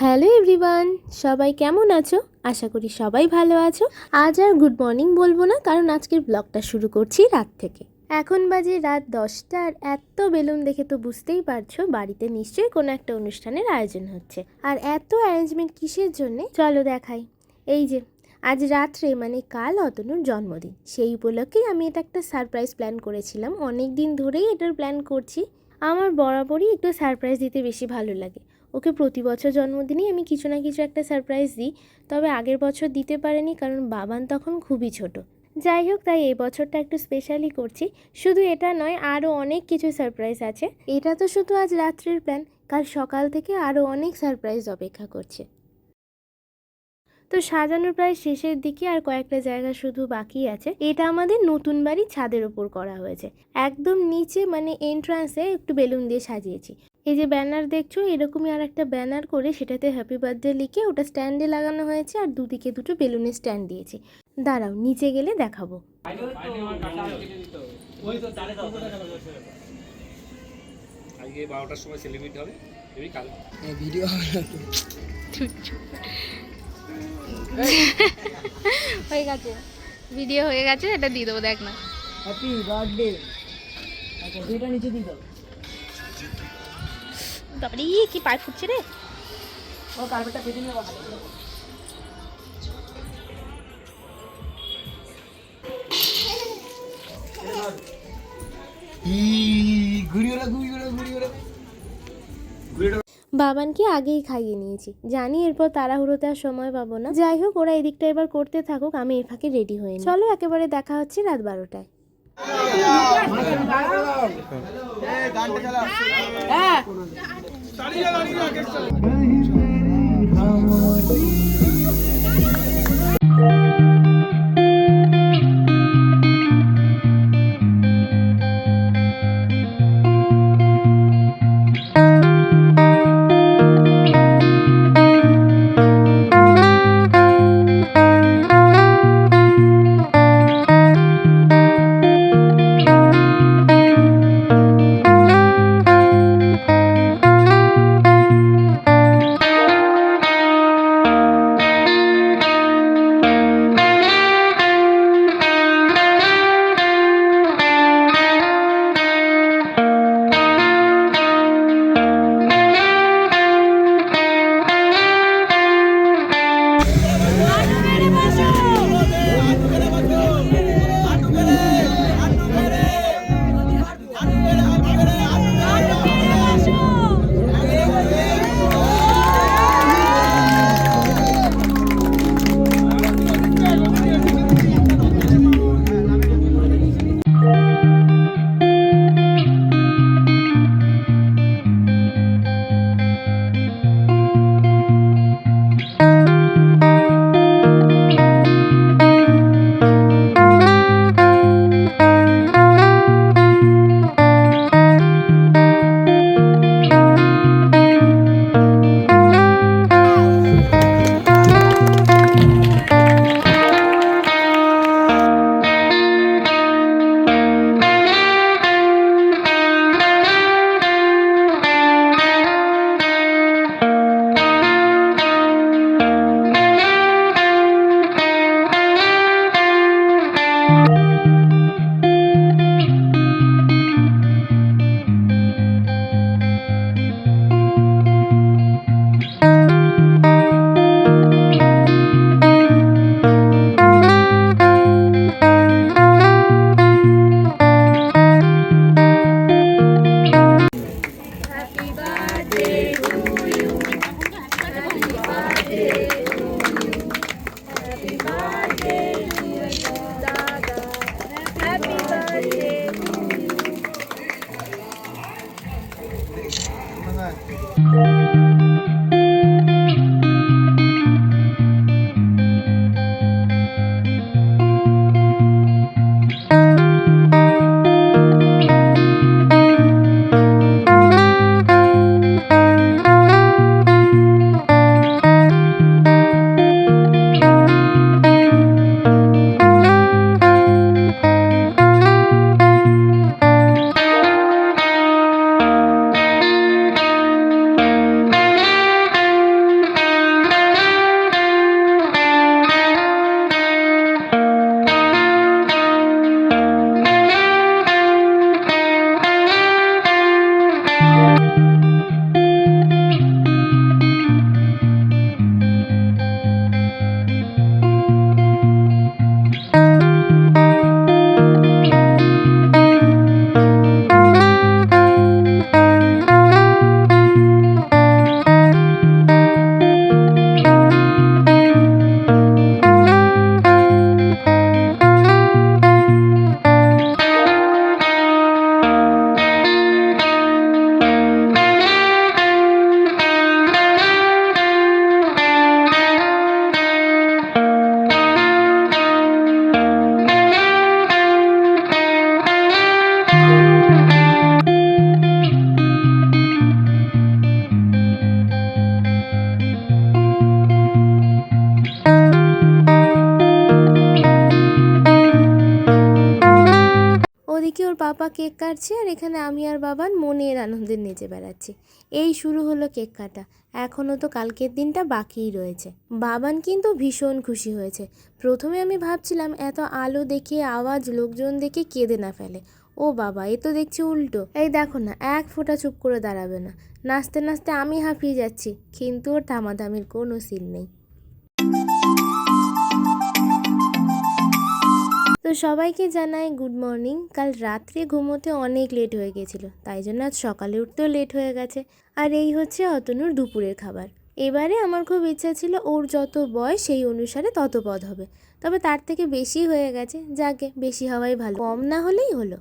Hello everyone, সবাই কেমন আছো? আশা করি সবাই ভালো আছো। আজ আর গুড মর্নিং বলবো না, কারণ আজকের ব্লগটা শুরু করছি রাত থেকে। এখন বাজে রাত 10টা, আর এত বেলুন দেখে তো বুঝতেই পারছো বাড়িতে নিশ্চয়ই কোনো একটা অনুষ্ঠানের আয়োজন হচ্ছে। আর এত অ্যারেঞ্জমেন্ট কিসের জন্যে চলো দেখাই। এই যে আজ রাত্রে মানে কাল অতনুর জন্মদিন, সেই উপলক্ষেই আমি এটা একটা সারপ্রাইজ প্ল্যান করেছিলাম। অনেক দিন ধরেই এটার প্ল্যান করছি। আমার বরাবরই একটু সারপ্রাইজ দিতে বেশি ভালো লাগে। ওকে প্রতি বছর জন্মদিনেই আমি কিছু না কিছু একটা সারপ্রাইজ দিই, তবে আগের বছর দিতে পারিনি কারণ বাবান তখন খুবই ছোট। যাই হোক, তাই এই বছরটা একটু স্পেশালি করছি। শুধু এটা নয়, আরও অনেক কিছু সারপ্রাইজ আছে। এটা তো শুধু আজ রাত্রের প্ল্যান, কাল সকাল থেকে আরও অনেক সারপ্রাইজ অপেক্ষা করছে। তো সাজানোর প্রায় শেষের দিকে, আর কয়েকটা জায়গা শুধু বাকি আছে। এটা আমাদের নতুন বাড়ির ছাদের ওপর করা হয়েছে। একদম নিচে মানে এন্ট্রান্সে একটু বেলুন দিয়ে সাজিয়েছি। এই যে ব্যানার দেখছো, এরকমই আর একটা ব্যানার করে সেটাতে হ্যাপি বার্থডে লিখে ওটা স্ট্যান্ডে লাগানো হয়েছে, আর দুদিকে দুটো বেলুনের স্ট্যান্ড দিয়েছি। দাঁড়াও, নিচে গেলে দেখাবো। আজকে 12টার সময় সেলিব্রেট হবে। কাল ভিডিও হয়ে গেছে, ভিডিও হয়ে গেছে, এটা দিয়ে দেবো, দেখ না। Happy birthday. আচ্ছা, দুইটা নিচে দিয়ে দাও। তারপরে কি পায়ে ফুটছে রে। ও কার্পেটটা পেতে নিয়ে ভালো করে। বাবানকে আগেই খাইয়ে নিয়েছি, জানি এরপর তাড়াহুড়োতে আর সময় পাবো না। যাই হোক, ওরা এদিকটা এবার করতে থাকুক, আমি এ ফাঁকে রেডি হয়ে নিই। চলো, একেবারে দেখা হচ্ছে রাত 12টায়। পাপা কেক কাটছে আর এখানে আমি আর বাবান মনের আনন্দে নেচে বেড়াচ্ছি। এই শুরু হলো কেক কাটা, এখনও তো কালকের দিনটা বাকিই রয়েছে। বাবান কিন্তু ভীষণ খুশি হয়েছে। প্রথমে আমি ভাবছিলাম এত আলো দেখে, আওয়াজ, লোকজন দেখে কেঁদে না ফেলে। ও বাবা, এ তো দেখছি উল্টো। এই দেখো না, এক ফোঁটা চুপ করে দাঁড়াবে না। নাচতে নাচতে আমি হাঁপিয়ে যাচ্ছি, কিন্তু ওর থামাথামির কোনো সিন নেই। তো সবাইকে জানাই গুড মর্নিং। কাল রাত্রে ঘুমোতে অনেক লেট হয়ে গেছিলো, তাই জন্য আজ সকালে উঠতেও লেট হয়ে গেছে। আর এই হচ্ছে অতনুর দুপুরের খাবার। এবারে আমার খুব ইচ্ছা ছিল ওর যত বয়স সেই অনুসারে তত পদ হবে, তবে তার থেকে বেশি হয়ে গেছে। যাকে, বেশি হওয়াই ভালো, কম না হলেই হলো।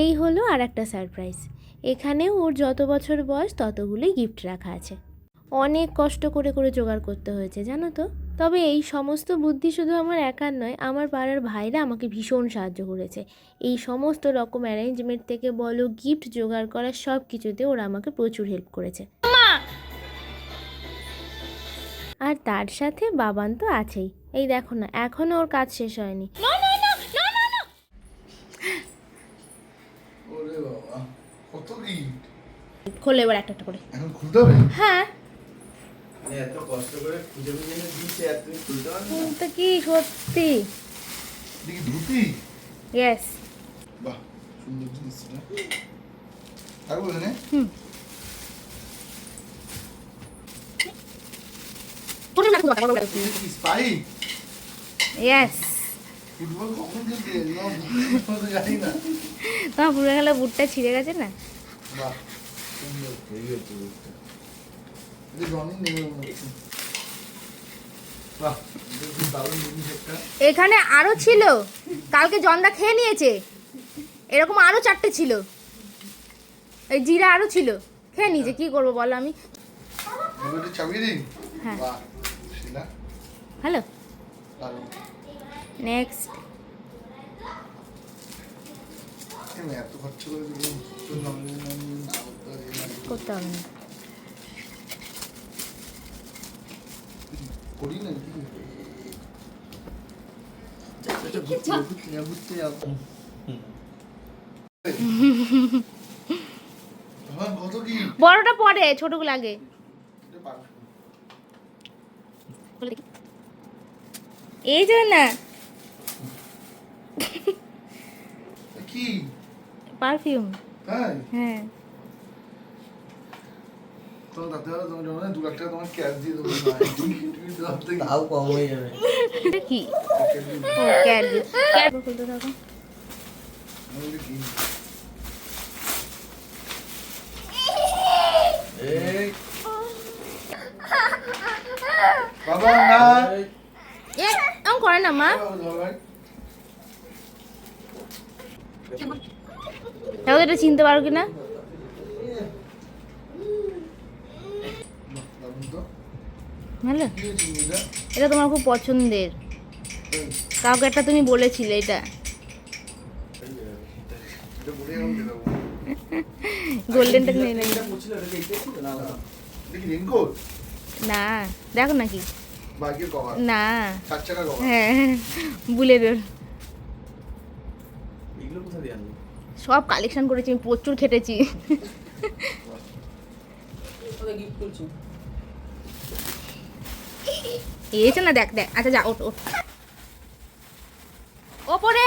এই হলো আর একটা সারপ্রাইজ। এখানেও ওর যত বছর বয়স ততগুলোই গিফট রাখা আছে। অনেক কষ্ট করে করে জোগাড় করতে হয়েছে, জানো তো। তবে এই সমস্ত বুদ্ধি শুধু আমার একার নয়, আমার পাড়ার ভাইরা আমাকে ভীষণ সাহায্য করেছে। এই সমস্ত রকম অ্যারেঞ্জমেন্ট থেকে বলো, গিফট জোগাড় করার সব কিছুতে ওরা আমাকে প্রচুর হেল্প করেছে। আর তার সাথে বাবান তো আছেই। এই দেখো না, এখনও ওর কাজ শেষ হয়নি। কত গিফট খোলে এবার একটা একটা করে। এখন খুলতে হবে? হ্যাঁ, এত কষ্ট করে খুঁজে খুঁজে এনে দিয়েছে আর তুমি খুলতে পারবে না? তো কি সত্যি? দেখি ধুতি। ইয়েস। বাহ, সুন্দর জিনিস না? থাকবো এখানে? কি স্পাইক? ইয়েস। ফুটবল কখন খেলতে? জানি না। তোমার পুরো গেলে বুটটা ছিঁড়ে গেছে না? বাহ, সুন্দর হয়ে গেছে বুটটা। এটা রনিং নেবে মনে হচ্ছে। বাহ, এটা দারুণ জিনিস একটা। এখানে আরো ছিল, কালকে জন্দা খেয়ে নিয়েছে। এরকম আরো 4টে ছিল, এই জিরা আরো ছিল, খেয়ে নিয়েছে। কি করবো বলো আমি? এটা চাবিয়ে দিন। হ্যাঁ। বাহ, শিলা হ্যালো, দারুণ। নেক্সট। আমি এত খরচ করে দিলাম, তো নমিনি না করতে হবে না। করি না কি? ঘুরতে যাও। হ্যাঁ, কত কি? বড়টা পরে, ছোটগুলো আগে। এটা পারফেক্ট। বলে দেখি। এই যে না, কি পারফিউম। তাই? হ্যাঁ। তোমার তাতে হলে তোমার জন্য 2 লাখ টাকা তোমার ক্যাশ দিয়ে দেবো। তাও কম হয়ে যাবে। এটা কি? ও ক্যাডবেরি। ক্যাডবেরি খুলতে থাকো। এই বাবা না, এ এমন করে না মা। দেখো এটা চিনতে পারো কিনা। ভালো, এটা তোমার খুব পছন্দের। কাউকে একটা তুমি বলেছিলে এটা। গোল্ডেনটা নিয়ে নেই। দেখি রেনকোট না, দেখো নাকি? বাইকের কভার, না। 4 চাকা কভার। হ্যাঁ, বুলেরোর। এগুলো কোথা দিয়ে আনলি? সব কালেকশন করেছি আমি, প্রচুর খেটেছি। ওটা গিফট করছি। এসে না, দেখ দেখ। আচ্ছা যা, ওঠ ওঠ। ওপরে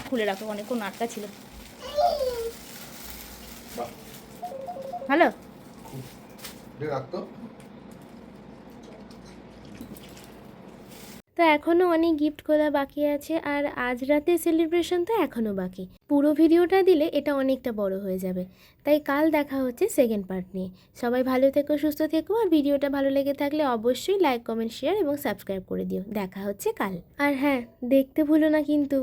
খুলে রাখো, অনেকক্ষণ আটকা ছিল। হ্যালো, রাখতো। তো এখনও অনেক গিফট খোলা বাকি আছে, আর আজ রাতে সেলিব্রেশন তো এখনও বাকি। পুরো ভিডিওটা দিলে এটা অনেকটা বড় হয়ে যাবে, তাই কাল দেখা হচ্ছে সেকেন্ড পার্ট নিয়ে। সবাই ভালো থেকো, সুস্থ থেকো, আর ভিডিওটা ভালো লেগে থাকলে অবশ্যই লাইক, কমেন্ট, শেয়ার এবং সাবস্ক্রাইব করে দিও। দেখা হচ্ছে কাল। আর হ্যাঁ, দেখতে ভুলো না কিন্তু।